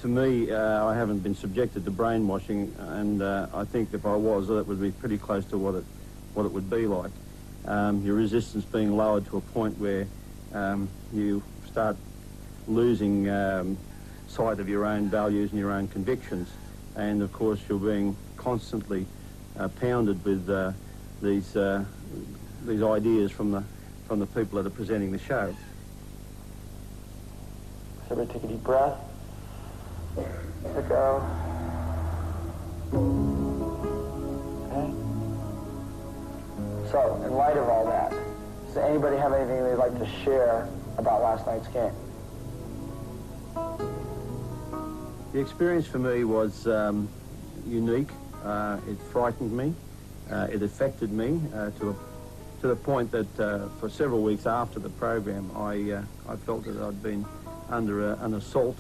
To me, I haven't been subjected to brainwashing, and I think if I was, that would be pretty close to what it would be like. Your resistance being lowered to a point where you start losing sight of your own values and your own convictions, and of course you're being constantly pounded with these ideas from the people that are presenting the show. So everybody take a deep breath. Let it go. Okay. So, in light of all that, does anybody have anything they'd like to share about last night's game? The experience for me was unique. It frightened me. It affected me to the point that for several weeks after the program, I felt that I'd been under an assault.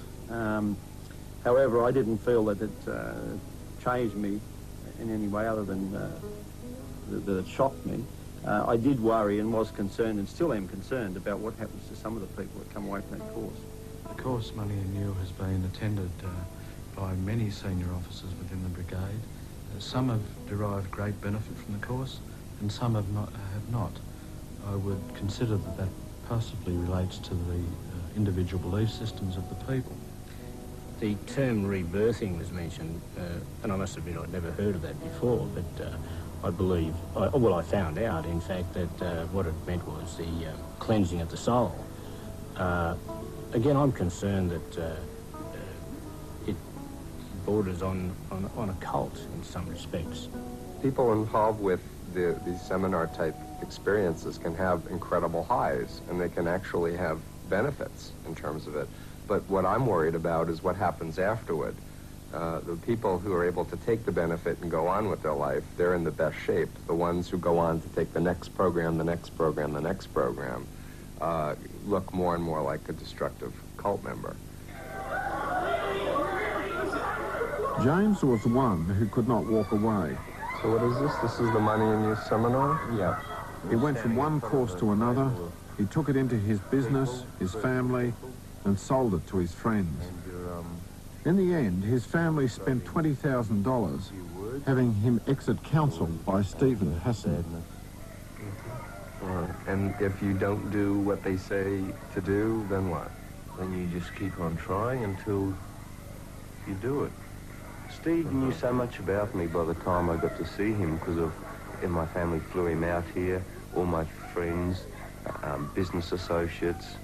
However, I didn't feel that it changed me in any way other than that it shocked me. I did worry and was concerned, and still am concerned, about what happens to some of the people that come away from that course. The course Money and You has been attended by many senior officers within the brigade. Some have derived great benefit from the course, and some have not. I would consider that possibly relates to the individual belief systems of the people. The term rebirthing was mentioned, and I must admit I'd never heard of that before, but I believe, I found out, in fact, that what it meant was the cleansing of the soul. Again, I'm concerned that it borders on a cult in some respects. People involved with these seminar-type experiences can have incredible highs, and they can actually have benefits in terms of it. But what I'm worried about is what happens afterward. The people who are able to take the benefit and go on with their life, they're in the best shape. The ones who go on to take the next program, the next program, the next program, look more and more like a destructive cult member. James was the one who could not walk away. So what is this? This is the Money and You seminar? Yeah. He went from one course to another. He took it into his business, his family, and sold it to his friends. In the end, his family spent $20,000 having him exit counsel by Stephen Hassan. And if you don't do what they say to do, then what? Then you just keep on trying until you do it. Steve knew so much about me by the time I got to see him, because my family flew him out here. All my friends, business associates,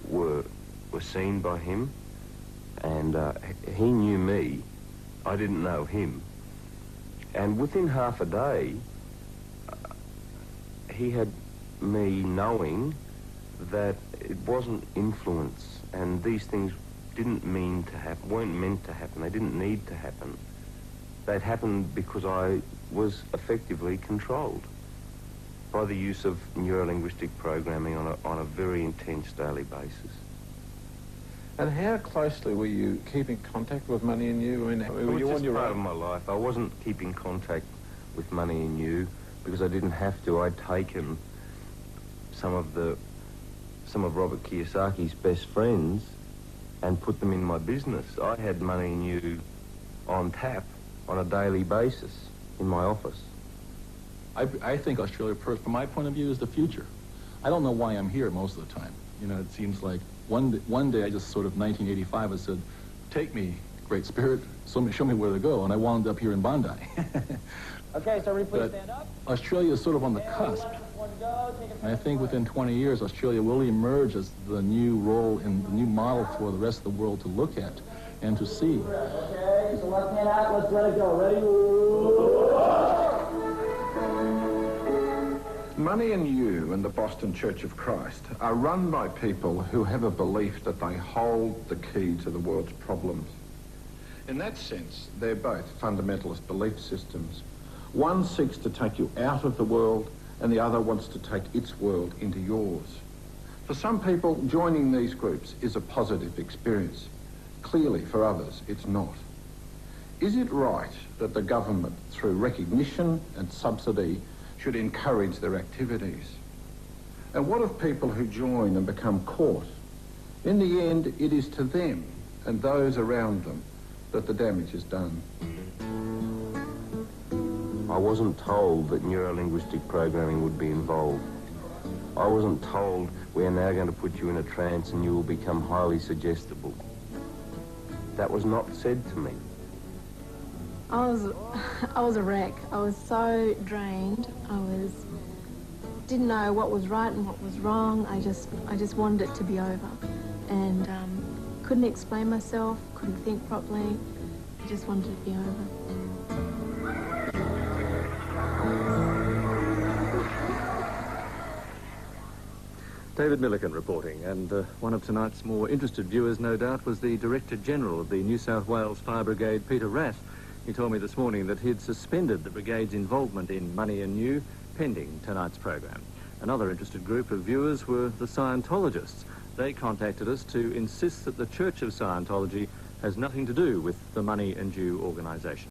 were seen by him, and he knew me. I didn't know him. And within half a day, he had me knowing that it wasn't influence, and these things didn't mean to happen, weren't meant to happen, they didn't need to happen. They'd happened because I was effectively controlled by the use of neurolinguistic programming on a very intense daily basis. And how closely were you keeping contact with Money and You? I mean, were you on your part own? of my life. I wasn't keeping contact with Money and You because I didn't have to. I'd taken some of Robert Kiyosaki's best friends and put them in my business. I had Money and You on tap on a daily basis in my office. I think Australia, from my point of view, is the future. I don't know why I'm here most of the time. You know, it seems like one day I just sort of, 1985, I said, take me, Great Spirit, show me where to go, and I wound up here in Bondi. Okay, so everybody please stand up. Australia is sort of on the cusp. And I think within 20 years, Australia will emerge as the new role and the new model for the rest of the world to look at and to see. Okay, so left hand out, let's let it go. Ready? Money and You and the Boston Church of Christ are run by people who have a belief that they hold the key to the world's problems. In that sense, they're both fundamentalist belief systems. One seeks to take you out of the world, and the other wants to take its world into yours. For some people, joining these groups is a positive experience. Clearly, for others, it's not. Is it right that the government, through recognition and subsidy, should encourage their activities? And what of people who join and become caught? In the end, it is to them and those around them that the damage is done. I wasn't told that neuro-linguistic programming would be involved. I wasn't told we are now going to put you in a trance and you will become highly suggestible. That was not said to me. I was a wreck. I was so drained. Didn't know what was right and what was wrong. I just wanted it to be over, and couldn't explain myself. Couldn't think properly. I just wanted it to be over. David Milliken reporting, and one of tonight's more interested viewers, no doubt, was the Director General of the New South Wales Fire Brigade, Peter Rath. He told me this morning that he'd suspended the brigade's involvement in Money and New, pending tonight's program. Another interested group of viewers were the Scientologists. They contacted us to insist that the Church of Scientology has nothing to do with the Money and Due organisation.